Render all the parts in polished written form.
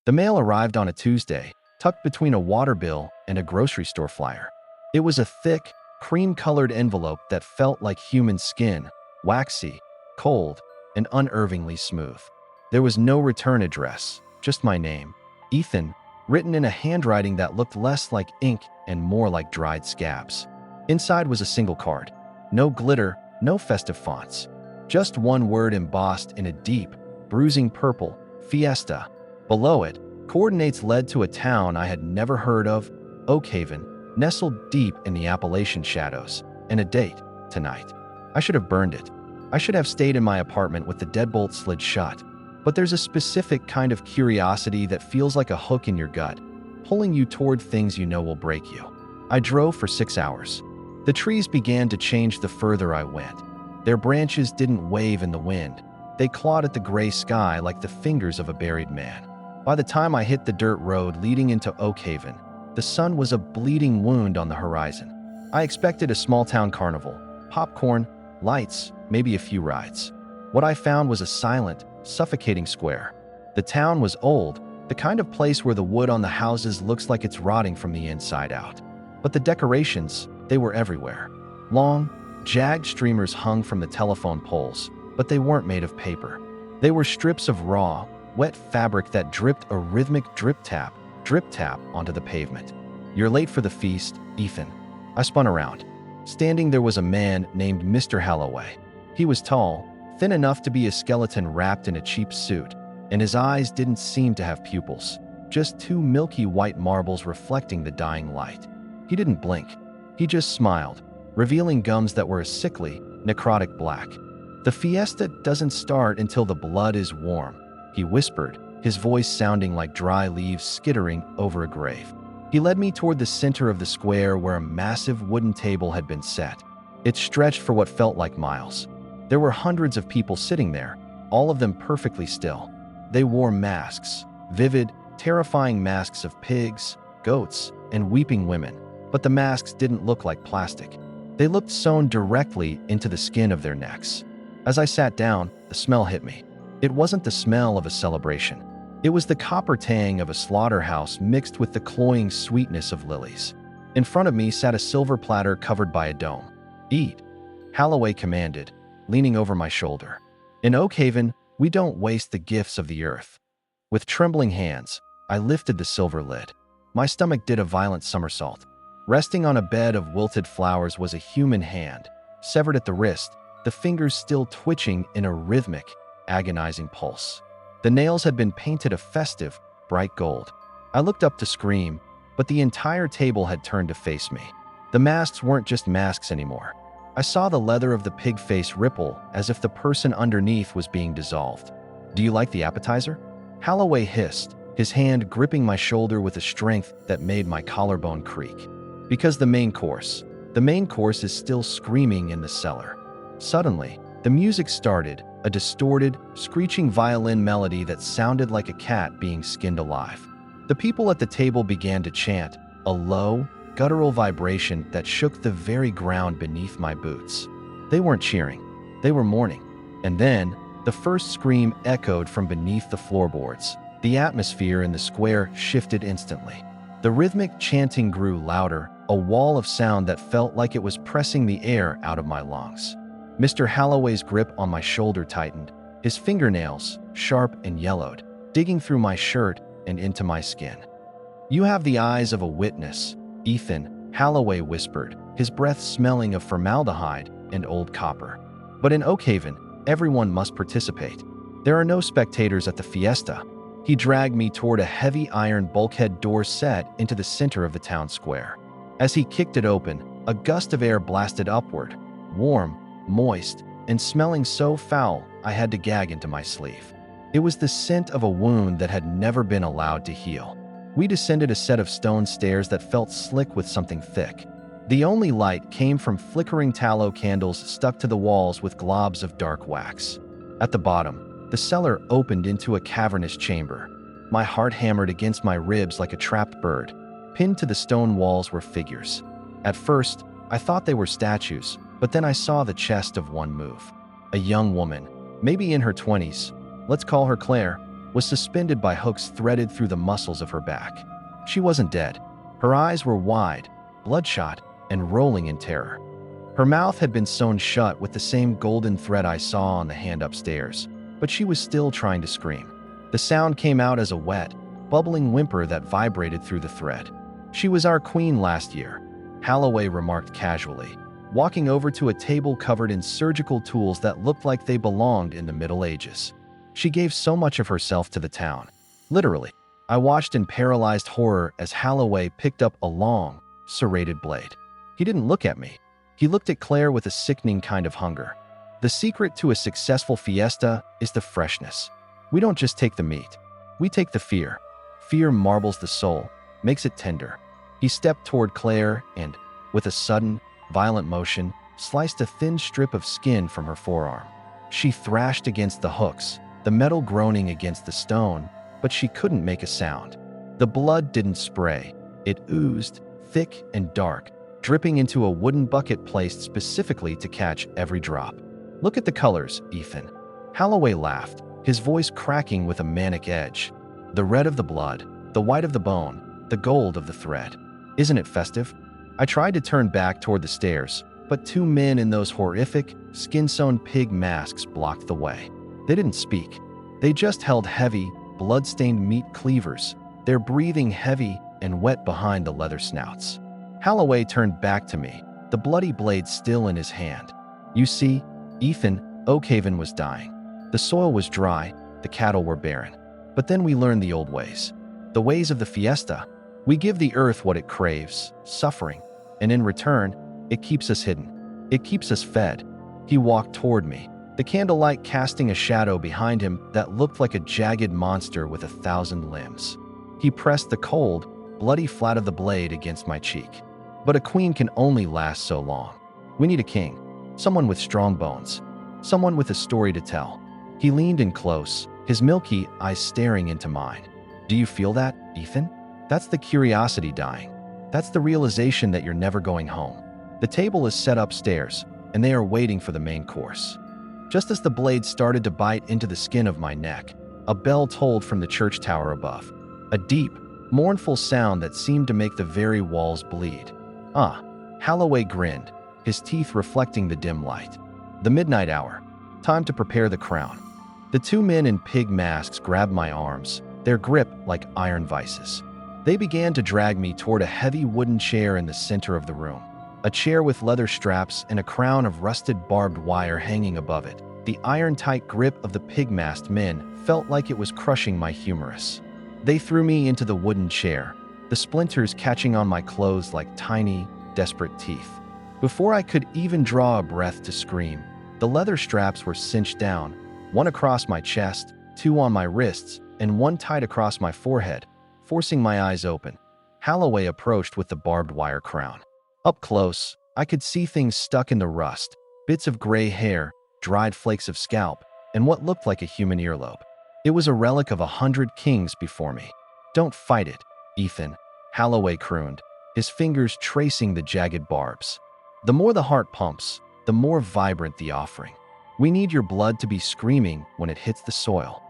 The mail arrived on a Tuesday, tucked between a water bill and a grocery store flyer. It was a thick, cream-colored envelope that felt like human skin, waxy, cold, and unnervingly smooth. There was no return address, just my name, Ethan, written in a handwriting that looked less like ink and more like dried scabs. Inside was a single card. No glitter, no festive fonts. Just one word embossed in a deep, bruising purple, Fiesta. Below it, coordinates led to a town I had never heard of, Oakhaven, nestled deep in the Appalachian shadows, and a date, tonight. I should have burned it. I should have stayed in my apartment with the deadbolt slid shut. But there's a specific kind of curiosity that feels like a hook in your gut, pulling you toward things you know will break you. I drove for 6 hours. The trees began to change the further I went. Their branches didn't wave in the wind. They clawed at the gray sky like the fingers of a buried man. By the time I hit the dirt road leading into Oakhaven, the sun was a bleeding wound on the horizon. I expected a small-town carnival, popcorn, lights, maybe a few rides. What I found was a silent, suffocating square. The town was old, the kind of place where the wood on the houses looks like it's rotting from the inside out. But the decorations, they were everywhere. Long, jagged streamers hung from the telephone poles, but they weren't made of paper. They were strips of raw, wet fabric that dripped a rhythmic drip tap onto the pavement. "You're late for the feast, Ethan." I spun around. Standing there was a man named Mr. Holloway. He was tall, thin enough to be a skeleton wrapped in a cheap suit, and his eyes didn't seem to have pupils, just two milky white marbles reflecting the dying light. He didn't blink. He just smiled, revealing gums that were a sickly, necrotic black. "The fiesta doesn't start until the blood is warm," he whispered, his voice sounding like dry leaves skittering over a grave. He led me toward the center of the square where a massive wooden table had been set. It stretched for what felt like miles. There were hundreds of people sitting there, all of them perfectly still. They wore masks, vivid, terrifying masks of pigs, goats, and weeping women. But the masks didn't look like plastic. They looked sewn directly into the skin of their necks. As I sat down, the smell hit me. It wasn't the smell of a celebration. It was the copper tang of a slaughterhouse mixed with the cloying sweetness of lilies. In front of me sat a silver platter covered by a dome. "Eat," Holloway commanded, leaning over my shoulder. "In Oakhaven, we don't waste the gifts of the earth." With trembling hands, I lifted the silver lid. My stomach did a violent somersault. Resting on a bed of wilted flowers was a human hand, severed at the wrist, the fingers still twitching in a rhythmic, agonizing pulse. The nails had been painted a festive, bright gold. I looked up to scream, but the entire table had turned to face me. The masks weren't just masks anymore. I saw the leather of the pig face ripple as if the person underneath was being dissolved. "Do you like the appetizer?" Holloway hissed, his hand gripping my shoulder with a strength that made my collarbone creak. "Because the main course is still screaming in the cellar." Suddenly, the music started, a distorted, screeching violin melody that sounded like a cat being skinned alive. The people at the table began to chant, a low, guttural vibration that shook the very ground beneath my boots. They weren't cheering, they were mourning. And then, the first scream echoed from beneath the floorboards. The atmosphere in the square shifted instantly. The rhythmic chanting grew louder, a wall of sound that felt like it was pressing the air out of my lungs. Mr. Holloway's grip on my shoulder tightened, his fingernails, sharp and yellowed, digging through my shirt and into my skin. "You have the eyes of a witness," Ethan, Holloway whispered, his breath smelling of formaldehyde and old copper. "But in Oakhaven, everyone must participate. There are no spectators at the fiesta." He dragged me toward a heavy iron bulkhead door set into the center of the town square. As he kicked it open, a gust of air blasted upward, warm, moist, and smelling so foul I had to gag into my sleeve. It was the scent of a wound that had never been allowed to heal. We descended a set of stone stairs that felt slick with something thick. The only light came from flickering tallow candles stuck to the walls with globs of dark wax. At the bottom, the cellar opened into a cavernous chamber. My heart hammered against my ribs like a trapped bird. Pinned to the stone walls were figures. At first, I thought they were statues, but then I saw the chest of one move. A young woman, maybe in her 20s, let's call her Claire, was suspended by hooks threaded through the muscles of her back. She wasn't dead. Her eyes were wide, bloodshot, and rolling in terror. Her mouth had been sewn shut with the same golden thread I saw on the hand upstairs, but she was still trying to scream. The sound came out as a wet, bubbling whimper that vibrated through the thread. "She was our queen last year," Holloway remarked casually, walking over to a table covered in surgical tools that looked like they belonged in the Middle Ages. "She gave so much of herself to the town." Literally, I watched in paralyzed horror as Holloway picked up a long, serrated blade. He didn't look at me. He looked at Claire with a sickening kind of hunger. The secret to a successful fiesta is the freshness. We don't just take the meat. We take the fear. Fear marbles the soul, makes it tender. He stepped toward Claire and, with a sudden, violent motion, sliced a thin strip of skin from her forearm. She thrashed against the hooks, the metal groaning against the stone, but she couldn't make a sound. The blood didn't spray. It oozed, thick and dark, dripping into a wooden bucket placed specifically to catch every drop. "Look at the colors, Ethan." Holloway laughed, his voice cracking with a manic edge. "The red of the blood, the white of the bone, the gold of the thread. Isn't it festive?" I tried to turn back toward the stairs, but two men in those horrific, skin-sewn pig masks blocked the way. They didn't speak. They just held heavy, blood-stained meat cleavers, their breathing heavy and wet behind the leather snouts. Holloway turned back to me, the bloody blade still in his hand. "You see, Ethan, Oakhaven was dying. The soil was dry, the cattle were barren. But then we learned the old ways. The ways of the fiesta. We give the earth what it craves, suffering, and in return, it keeps us hidden. It keeps us fed." He walked toward me, the candlelight casting a shadow behind him that looked like a jagged monster with 1,000 limbs. He pressed the cold, bloody flat of the blade against my cheek. "But a queen can only last so long. We need a king, someone with strong bones, someone with a story to tell." He leaned in close, his milky eyes staring into mine. "Do you feel that, Ethan? That's the curiosity dying. That's the realization that you're never going home. The table is set upstairs, and they are waiting for the main course." Just as the blade started to bite into the skin of my neck, a bell tolled from the church tower above. A deep, mournful sound that seemed to make the very walls bleed. "Ah," Holloway grinned, his teeth reflecting the dim light. "The midnight hour. Time to prepare the crown." The two men in pig masks grabbed my arms, their grip like iron vices. They began to drag me toward a heavy wooden chair in the center of the room. A chair with leather straps and a crown of rusted barbed wire hanging above it. The iron-tight grip of the pig-masked men felt like it was crushing my humerus. They threw me into the wooden chair, the splinters catching on my clothes like tiny, desperate teeth. Before I could even draw a breath to scream, the leather straps were cinched down, one across my chest, two on my wrists, and one tied across my forehead, forcing my eyes open. Holloway approached with the barbed wire crown. Up close, I could see things stuck in the rust, bits of gray hair, dried flakes of scalp, and what looked like a human earlobe. It was a relic of 100 kings before me. "Don't fight it, Ethan," Holloway crooned, his fingers tracing the jagged barbs. "The more the heart pumps, the more vibrant the offering. We need your blood to be screaming when it hits the soil."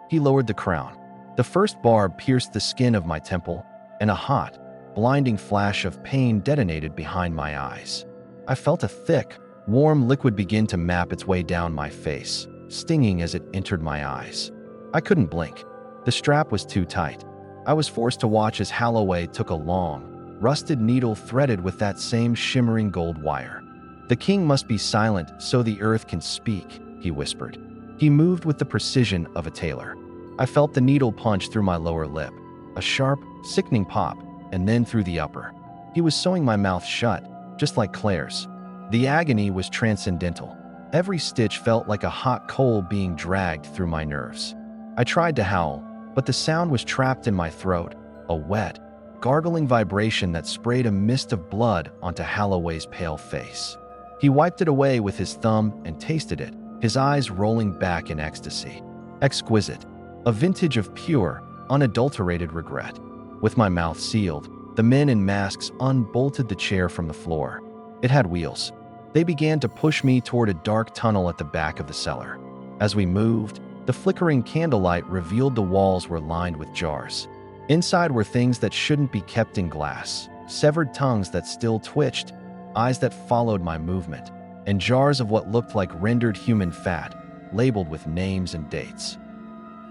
He lowered the crown. The first barb pierced the skin of my temple, and a hot, blinding flash of pain detonated behind my eyes. I felt a thick, warm liquid begin to map its way down my face, stinging as it entered my eyes. I couldn't blink. The strap was too tight. I was forced to watch as Holloway took a long, rusted needle threaded with that same shimmering gold wire. "The king must be silent so the earth can speak," he whispered. He moved with the precision of a tailor. I felt the needle punch through my lower lip, a sharp, sickening pop, and then through the upper. He was sewing my mouth shut, just like Claire's. The agony was transcendental. Every stitch felt like a hot coal being dragged through my nerves. I tried to howl, but the sound was trapped in my throat, a wet, gargling vibration that sprayed a mist of blood onto Holloway's pale face. He wiped it away with his thumb and tasted it, his eyes rolling back in ecstasy. Exquisite, a vintage of pure, unadulterated regret. With my mouth sealed, the men in masks unbolted the chair from the floor. It had wheels. They began to push me toward a dark tunnel at the back of the cellar. As we moved, The flickering candlelight revealed the walls were lined with jars. Inside were things that shouldn't be kept in glass, severed tongues that still twitched, eyes that followed my movement, and jars of what looked like rendered human fat, labeled with names and dates.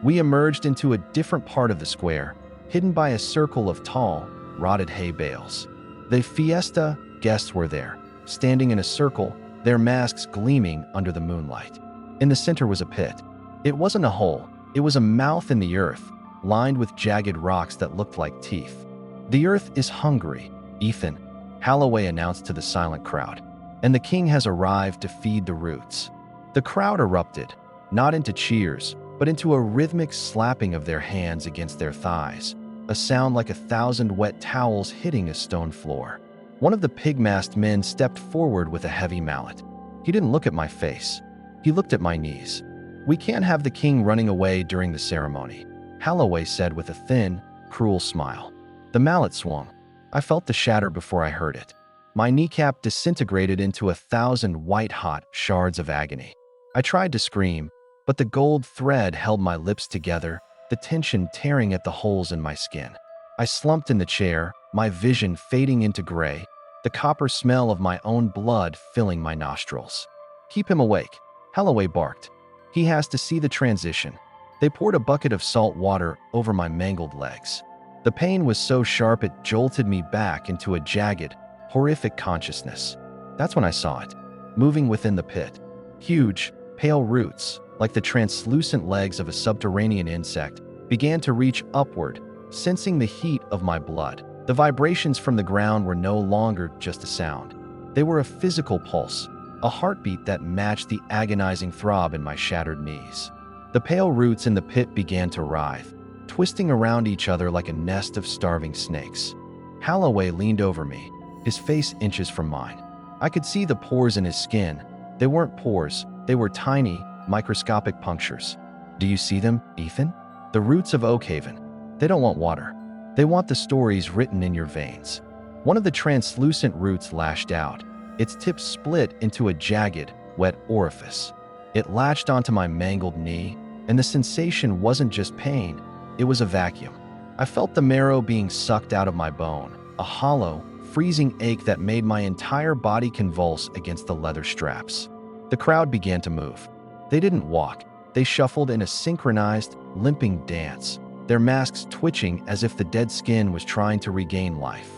We emerged into a different part of the square, hidden by a circle of tall, rotted hay bales. The Fiesta guests were there, standing in a circle, their masks gleaming under the moonlight. In the center was a pit. It wasn't a hole, it was a mouth in the earth, lined with jagged rocks that looked like teeth. "The earth is hungry, Ethan," Holloway announced to the silent crowd, "and the king has arrived to feed the roots." The crowd erupted, not into cheers, but into a rhythmic slapping of their hands against their thighs, a sound like 1,000 wet towels hitting a stone floor. One of the pig-masked men stepped forward with a heavy mallet. He didn't look at my face. He looked at my knees. "We can't have the king running away during the ceremony," Holloway said with a thin, cruel smile. The mallet swung. I felt the shatter before I heard it. My kneecap disintegrated into 1,000 white-hot shards of agony. I tried to scream, but the gold thread held my lips together, the tension tearing at the holes in my skin. I slumped in the chair, my vision fading into gray, the copper smell of my own blood filling my nostrils. "Keep him awake," Holloway barked. "He has to see the transition." They poured a bucket of salt water over my mangled legs. The pain was so sharp it jolted me back into a jagged, horrific consciousness. That's when I saw it, moving within the pit. Huge, pale roots, like the translucent legs of a subterranean insect, began to reach upward, sensing the heat of my blood. The vibrations from the ground were no longer just a sound. They were a physical pulse, a heartbeat that matched the agonizing throb in my shattered knees. The pale roots in the pit began to writhe, twisting around each other like a nest of starving snakes. Holloway leaned over me, his face inches from mine. I could see the pores in his skin. They weren't pores, they were tiny, microscopic punctures. "Do you see them, Ethan? The roots of Oakhaven. They don't want water. They want the stories written in your veins." One of the translucent roots lashed out. Its tip split into a jagged, wet orifice. It latched onto my mangled knee, and the sensation wasn't just pain, it was a vacuum. I felt the marrow being sucked out of my bone, a hollow, freezing ache that made my entire body convulse against the leather straps. The crowd began to move. They didn't walk, they shuffled in a synchronized, limping dance, their masks twitching as if the dead skin was trying to regain life.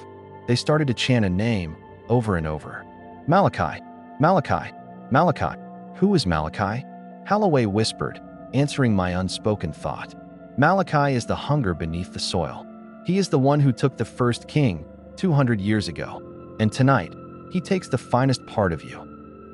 They started to chant a name over and over. "Malachi, Malachi, Malachi." "Who is Malachi?" Holloway whispered, answering my unspoken thought. "Malachi is the hunger beneath the soil. He is the one who took the first king 200 years ago. And tonight, he takes the finest part of you."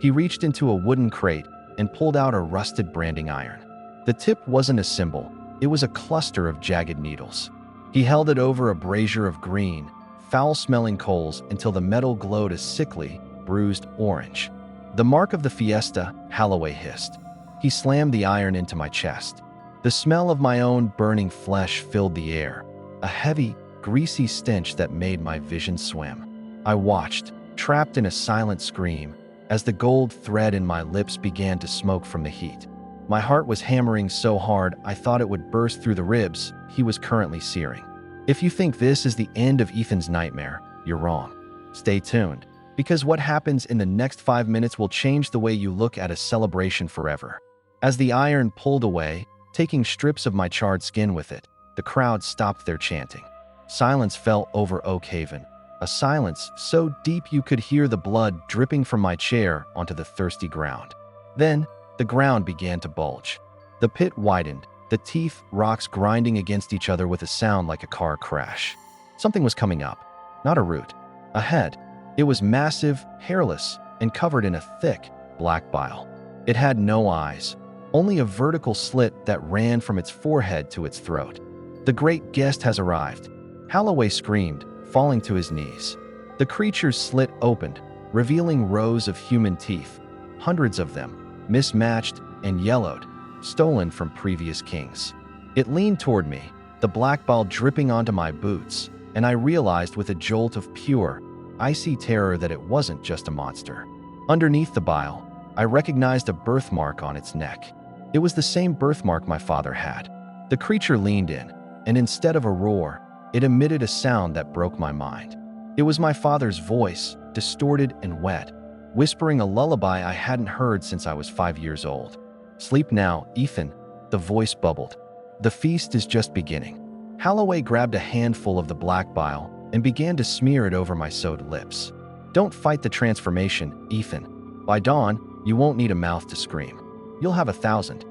He reached into a wooden crate and pulled out a rusted branding iron. The tip wasn't a symbol, it was a cluster of jagged needles. He held it over a brazier of green, foul-smelling coals until the metal glowed a sickly, bruised orange. "The mark of the Fiesta," Holloway hissed. He slammed the iron into my chest. The smell of my own burning flesh filled the air, a heavy, greasy stench that made my vision swim. I watched, trapped in a silent scream, as the gold thread in my lips began to smoke from the heat. My heart was hammering so hard I thought it would burst through the ribs he was currently searing. If you think this is the end of Ethan's nightmare, you're wrong. Stay tuned, because what happens in the next 5 minutes will change the way you look at a celebration forever. As the iron pulled away, taking strips of my charred skin with it, the crowd stopped their chanting. Silence fell over Oakhaven, a silence so deep you could hear the blood dripping from my chair onto the thirsty ground. Then, the ground began to bulge. The pit widened, the teeth rocks grinding against each other with a sound like a car crash. Something was coming up, not a root, a head. It was massive, hairless, and covered in a thick, black bile. It had no eyes, only a vertical slit that ran from its forehead to its throat. "The great guest has arrived," Holloway screamed, falling to his knees. The creature's slit opened, revealing rows of human teeth, hundreds of them, mismatched and yellowed, stolen from previous kings. It leaned toward me, the black bile dripping onto my boots, and I realized with a jolt of pure, icy terror that it wasn't just a monster. Underneath the bile, I recognized a birthmark on its neck. It was the same birthmark my father had. The creature leaned in, and instead of a roar, it emitted a sound that broke my mind. It was my father's voice, distorted and wet, whispering a lullaby I hadn't heard since I was 5 years old. "Sleep now, Ethan," the voice bubbled. "The feast is just beginning." Holloway grabbed a handful of the black bile and began to smear it over my sewed lips. "Don't fight the transformation, Ethan. By dawn, you won't need a mouth to scream. You'll have 1,000.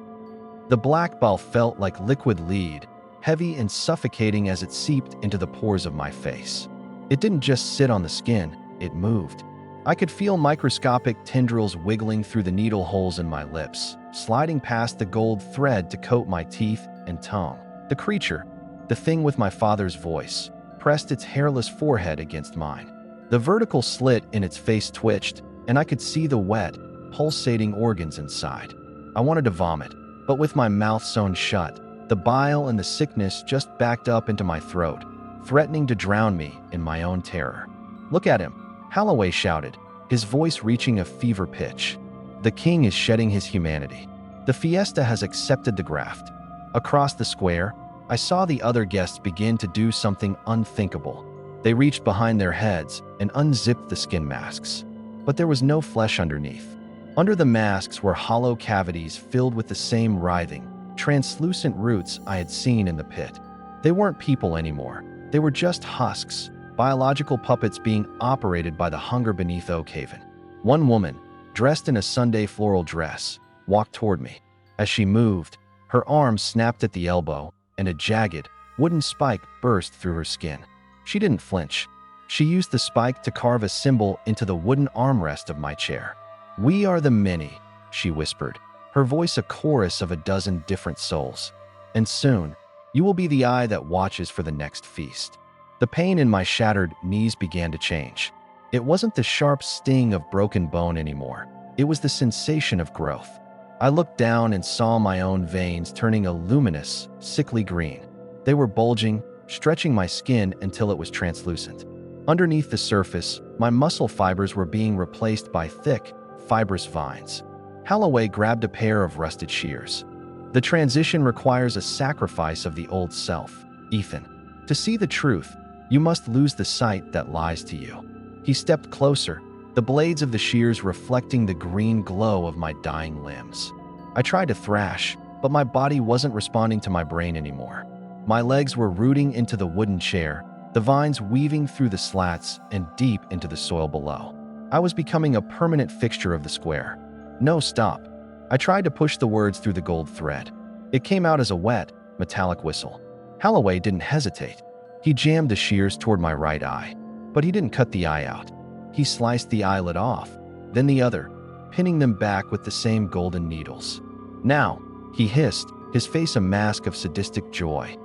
The black bile felt like liquid lead, heavy and suffocating as it seeped into the pores of my face. It didn't just sit on the skin, it moved. I could feel microscopic tendrils wiggling through the needle holes in my lips, sliding past the gold thread to coat my teeth and tongue. The creature, the thing with my father's voice, pressed its hairless forehead against mine. The vertical slit in its face twitched, and I could see the wet, pulsating organs inside. I wanted to vomit, but with my mouth sewn shut, the bile and the sickness just backed up into my throat, threatening to drown me in my own terror. "Look at him," Holloway shouted, his voice reaching a fever pitch. "The king is shedding his humanity. The Fiesta has accepted the graft." Across the square, I saw the other guests begin to do something unthinkable. They reached behind their heads and unzipped the skin masks. But there was no flesh underneath. Under the masks were hollow cavities filled with the same writhing, translucent roots I had seen in the pit. They weren't people anymore. They were just husks, biological puppets being operated by the hunger beneath Oakhaven. One woman, dressed in a Sunday floral dress, walked toward me. As she moved, her arm snapped at the elbow, and a jagged, wooden spike burst through her skin. She didn't flinch. She used the spike to carve a symbol into the wooden armrest of my chair. "We are the many," she whispered, her voice a chorus of a dozen different souls. "And soon, you will be the eye that watches for the next feast." The pain in my shattered knees began to change. It wasn't the sharp sting of broken bone anymore. It was the sensation of growth. I looked down and saw my own veins turning a luminous, sickly green. They were bulging, stretching my skin until it was translucent. Underneath the surface, my muscle fibers were being replaced by thick, fibrous vines. Holloway grabbed a pair of rusted shears. "The transition requires a sacrifice of the old self, Ethan. To see the truth, you must lose the sight that lies to you." He stepped closer, the blades of the shears reflecting the green glow of my dying limbs. I tried to thrash, but my body wasn't responding to my brain anymore. My legs were rooting into the wooden chair, the vines weaving through the slats and deep into the soil below. I was becoming a permanent fixture of the square. "No, stop." I tried to push the words through the gold thread. It came out as a wet, metallic whistle. Holloway didn't hesitate. He jammed the shears toward my right eye, but he didn't cut the eye out. He sliced the eyelid off, then the other, pinning them back with the same golden needles. "Now," he hissed, his face a mask of sadistic joy.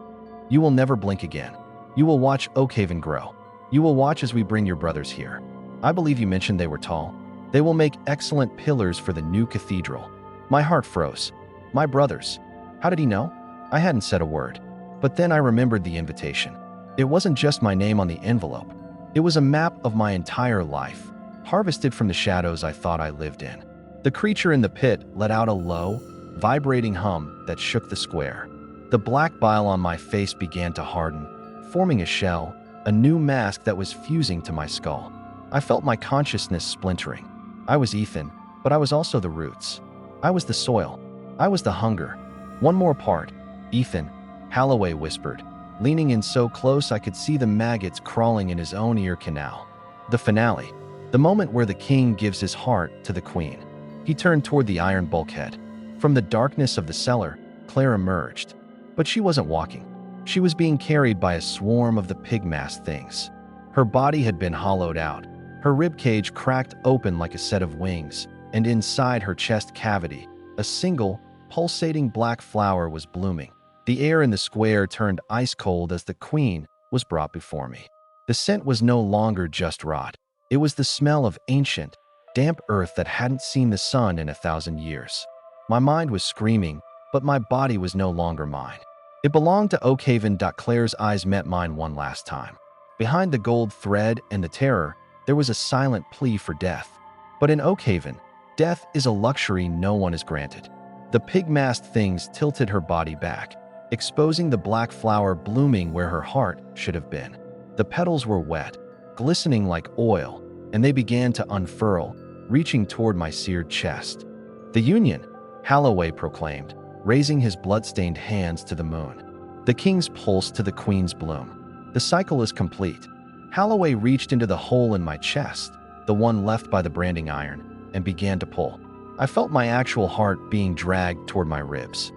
"You will never blink again. You will watch Oakhaven grow. You will watch as we bring your brothers here. I believe you mentioned they were tall. They will make excellent pillars for the new cathedral." My heart froze. My brothers. How did he know? I hadn't said a word. But then I remembered the invitation. It wasn't just my name on the envelope. It was a map of my entire life, harvested from the shadows I thought I lived in. The creature in the pit let out a low, vibrating hum that shook the square. The black bile on my face began to harden, forming a shell, a new mask that was fusing to my skull. I felt my consciousness splintering. I was Ethan, but I was also the roots. I was the soil. I was the hunger. "One more part, Ethan," Holloway whispered, leaning in so close I could see the maggots crawling in his own ear canal. The finale, the moment where the king gives his heart to the queen. He turned toward the iron bulkhead. From the darkness of the cellar, Claire emerged. But she wasn't walking. She was being carried by a swarm of the pig-masked things. Her body had been hollowed out, her ribcage cracked open like a set of wings, and inside her chest cavity, a single, pulsating black flower was blooming. The air in the square turned ice-cold as the queen was brought before me. The scent was no longer just rot. It was the smell of ancient, damp earth that hadn't seen the sun in 1,000 years. My mind was screaming, but my body was no longer mine. It belonged to Oakhaven. Claire's eyes met mine one last time. Behind the gold thread and the terror, there was a silent plea for death. But in Oakhaven, death is a luxury no one is granted. The pig-masked things tilted her body back, exposing the black flower blooming where her heart should have been. The petals were wet, glistening like oil, and they began to unfurl, reaching toward my seared chest. "The Union," Holloway proclaimed, raising his blood-stained hands to the moon. "The king's pulse to the queen's bloom. The cycle is complete." Holloway reached into the hole in my chest, the one left by the branding iron, and began to pull. I felt my actual heart being dragged toward my ribs.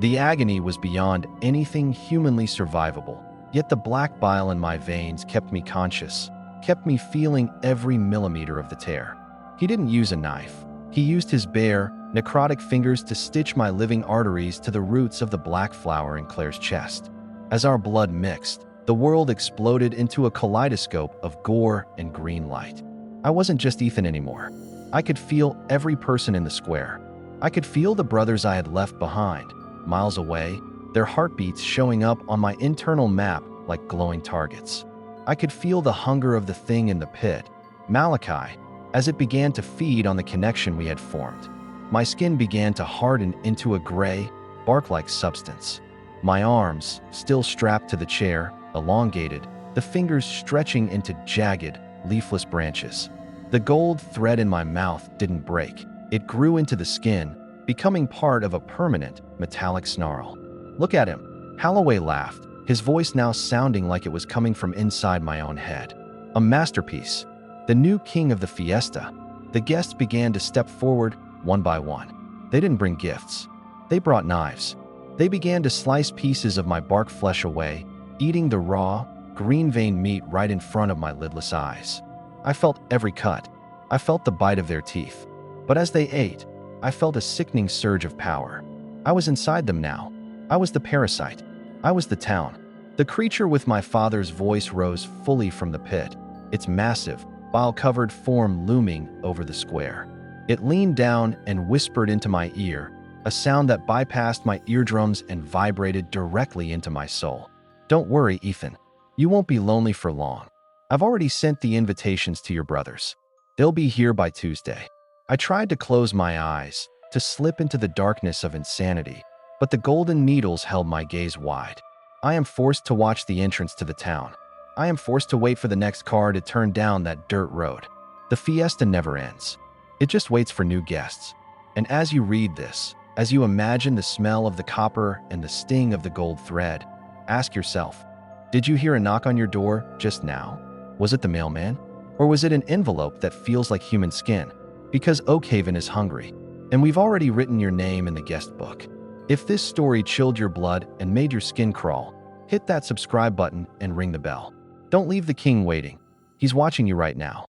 The agony was beyond anything humanly survivable, yet the black bile in my veins kept me conscious, kept me feeling every millimeter of the tear. He didn't use a knife. He used his bare, necrotic fingers to stitch my living arteries to the roots of the black flower in Claire's chest. As our blood mixed, the world exploded into a kaleidoscope of gore and green light. I wasn't just Ethan anymore. I could feel every person in the square. I could feel the brothers I had left behind, miles away, their heartbeats showing up on my internal map like glowing targets. I could feel the hunger of the thing in the pit, Malachi, as it began to feed on the connection we had formed. My skin began to harden into a gray, bark-like substance. My arms, still strapped to the chair, elongated, the fingers stretching into jagged, leafless branches. The gold thread in my mouth didn't break. It grew into the skin, becoming part of a permanent, metallic snarl. "Look at him," Holloway laughed, his voice now sounding like it was coming from inside my own head. "A masterpiece. The new king of the Fiesta." The guests began to step forward, one by one. They didn't bring gifts. They brought knives. They began to slice pieces of my bark flesh away, eating the raw, green-veined meat right in front of my lidless eyes. I felt every cut. I felt the bite of their teeth. But as they ate, I felt a sickening surge of power. I was inside them now. I was the parasite. I was the town. The creature with my father's voice rose fully from the pit, its massive, bile-covered form looming over the square. It leaned down and whispered into my ear, a sound that bypassed my eardrums and vibrated directly into my soul. "Don't worry, Ethan. You won't be lonely for long. I've already sent the invitations to your brothers. They'll be here by Tuesday." I tried to close my eyes, to slip into the darkness of insanity, but the golden needles held my gaze wide. I am forced to watch the entrance to the town. I am forced to wait for the next car to turn down that dirt road. The fiesta never ends. It just waits for new guests. And as you read this, as you imagine the smell of the copper and the sting of the gold thread, ask yourself, did you hear a knock on your door just now? Was it the mailman? Or was it an envelope that feels like human skin? Because Oakhaven is hungry, and we've already written your name in the guest book. If this story chilled your blood and made your skin crawl, hit that subscribe button and ring the bell. Don't leave the king waiting. He's watching you right now.